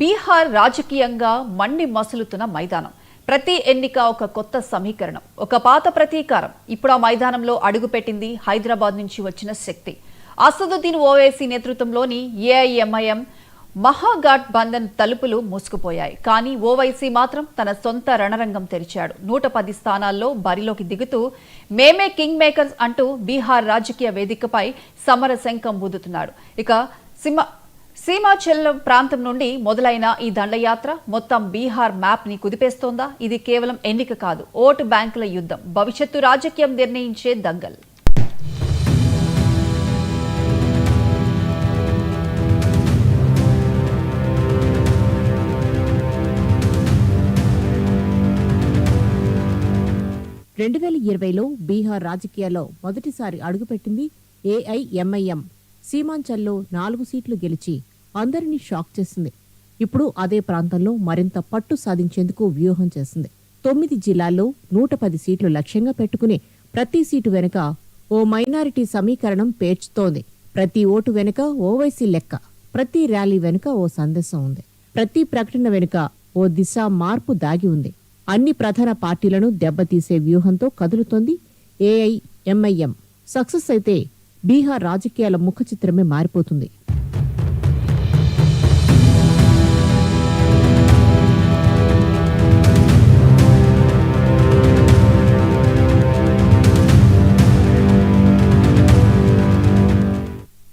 బీహార్ రాజకీయంగా మండి మసులుతున్న మైదానం. ప్రతి ఎన్నిక ఒక కొత్త సమీకరణం, ఒక పాత ప్రతీకారం. ఇప్పుడు ఆ మైదానంలో అడుగుపెట్టింది హైదరాబాద్ నుంచి వచ్చిన శక్తి. అసదుద్దీన్ ఓవైసీ నేతృత్వంలోని ఏఐఎంఐఎం మహాఘాట్ బంధన్ తలుపులు మూసుకుపోయాయి. కానీ ఓవైసీ మాత్రం తన సొంత రణరంగం తెరిచాడు. 110 స్థానాల్లో బరిలోకి దిగుతూ మేమే కింగ్ మేకర్స్ అంటూ బీహార్ రాజకీయ వేదికపై సమర శంఖం ఊదుతున్నాడు. ఇక సీమాచల్ ప్రాంతం నుండి మొదలైన ఈ దండయాత్ర మొత్తం బీహార్ మ్యాప్ ని కుదిపేస్తోందా? ఇది కేవలం ఎన్నిక కాదు, ఓటు బ్యాంకుల యుద్ధం, భవిష్యత్తు రాజకీయం నిర్ణయించే దంగల్. రెండు 2020లో బీహార్ రాజకీయాల్లో మొదటిసారి అడుగుపెట్టింది ఏఐఎంఐఎం. సీమాంచల్లో 4 సీట్లు గెలిచి అందరినీ షాక్ చేసింది. ఇప్పుడు అదే ప్రాంతంలో మరింత పట్టు సాధించేందుకు వ్యూహం చేసింది. 9 జిల్లాల్లో 110 సీట్లు లక్ష్యంగా పెట్టుకుని ప్రతి సీటు వెనుక ఓ మైనారిటీ సమీకరణం పేర్చుతోంది. ప్రతి ఓటు వెనుక ఓవైసీ లెక్క, ప్రతి ర్యాలీ వెనుక ఓ సందేశం ఉంది. ప్రతి ప్రకటన వెనుక ఓ దిశ మార్పు దాగి ఉంది. అన్ని ప్రధాన పార్టీలను దెబ్బతీసే వ్యూహంతో కదులుతోంది ఏఐఎంఐఎం. సక్సెస్ అయితే బీహార్ రాజకీయాల ముఖ చిత్రమే మారిపోతుంది.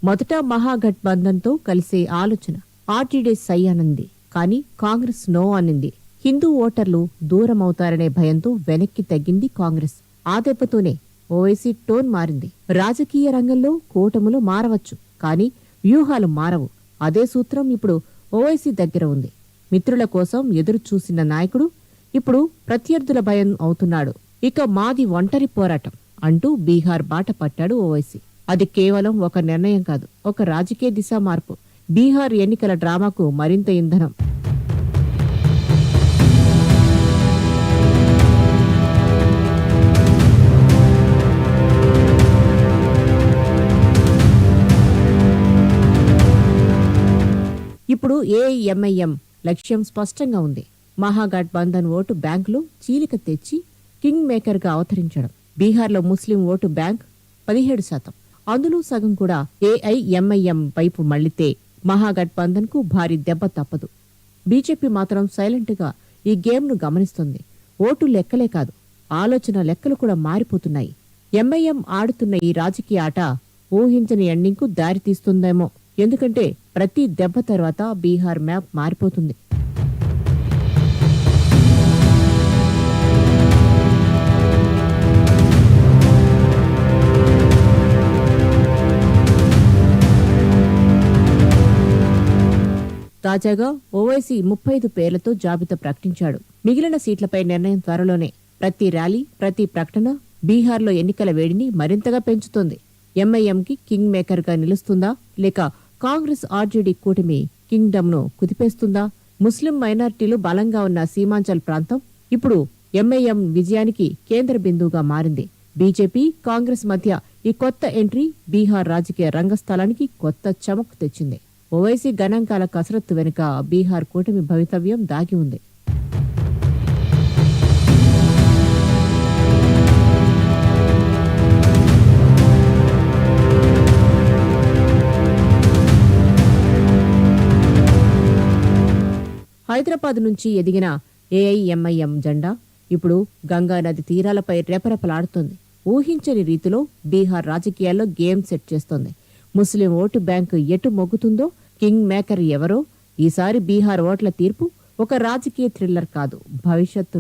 మొదట మహాగఠబంధన్తో కలిసే ఆలోచన ఆర్జేడీ సై అనింది. కానీ కాంగ్రెస్ నో అనింది. హిందూ ఓటర్లు దూరమవుతారనే భయంతో వెనక్కి తగ్గింది కాంగ్రెస్. ఆ దెబ్బతోనే ఓవైసీ టోన్ మారింది. రాజకీయ రంగంలో కూటములు మారవచ్చు, కానీ వ్యూహాలు మారవు. అదే సూత్రం ఇప్పుడు ఓవైసీ దగ్గర ఉంది. మిత్రుల కోసం ఎదురు చూసిన నాయకుడు ఇప్పుడు ప్రత్యర్థుల భయం అవుతున్నాడు. ఇక మాది ఒంటరి పోరాటం అంటూ బీహార్ బాట పట్టాడు ఓవైసీ. అది కేవలం ఒక నిర్ణయం కాదు, ఒక రాజకీయ దిశ మార్పు. బీహార్ ఎన్నికల డ్రామాకు మరింత ఇంధనం. ఇప్పుడు ఏఐఎంఐఎం లక్ష్యం స్పష్టంగా ఉంది. మహాఘాట్ బంధన్ ఓటు బ్యాంకులో చీలిక తెచ్చి కింగ్ మేకర్ గా అవతరించడం. బీహార్లో ముస్లిం ఓటు బ్యాంక్ 17%, అందులో సగం కూడా ఏఐఎంఐఎం వైపు మళ్లితే మహాఘాట్ బంధన్ కు భారీ దెబ్బ తప్పదు. బీజేపీ మాత్రం సైలెంట్ గా ఈ గేమ్ ను గమనిస్తుంది. ఓటు లెక్కలే కాదు, ఆలోచన లెక్కలు కూడా మారిపోతున్నాయి. ఎంఐఎం ఆడుతున్న ఈ రాజకీయ ఆట ఊహించని ఎండింగ్ కు దారి తీస్తుందేమో. ఎందుకంటే ప్రతి దెబ్బ తర్వాత బీహార్ మ్యాప్ మారిపోతుంది. తాజాగా ఓవైసీ 35 పేర్లతో జాబితా ప్రకటించాడు. మిగిలిన సీట్లపై నిర్ణయం త్వరలోనే. ప్రతి ర్యాలీ, ప్రతి ప్రకటన బీహార్లో ఎన్నికల వేడిని మరింతగా పెంచుతోంది. ఎంఐఎంకి కింగ్ మేకర్ గా నిలుస్తుందా, లేక కాంగ్రెస్ ఆర్జేడీ కూటమి కింగ్డమ్ ను కుదిపేస్తుందా? ముస్లిం మైనారిటీలు బలంగా ఉన్న సీమాంచల్ ప్రాంతం ఇప్పుడు ఎంఐఎం విజయానికి కేంద్ర బిందువుగా మారింది. బీజేపీ, కాంగ్రెస్ మధ్య ఈ కొత్త ఎంట్రీ బీహార్ రాజకీయ రంగస్థలానికి కొత్త చమక్ తెచ్చింది. ఓవైసీ గణాంకాల కసరత్తు వెనుక బీహార్ కూటమి భవితవ్యం దాగి ఉంది. హైదరాబాద్ నుంచి ఎదిగిన ఏఐఎంఐఎం జెండా ఇప్పుడు గంగా నది తీరాలపై రెపరెపలాడుతోంది. ఊహించని రీతిలో బీహార్ రాజకీయాల్లో గేమ్ సెట్ చేస్తోంది. ముస్లిం ఓటు బ్యాంకు ఎటు మొగ్గుతుందో, కింగ్ మేకర్ ఎవరో? ఈసారి బీహార్ ఓట్ల తీర్పు ఒక రాజకీయ థ్రిల్లర్ కాదు, భవిష్యత్తు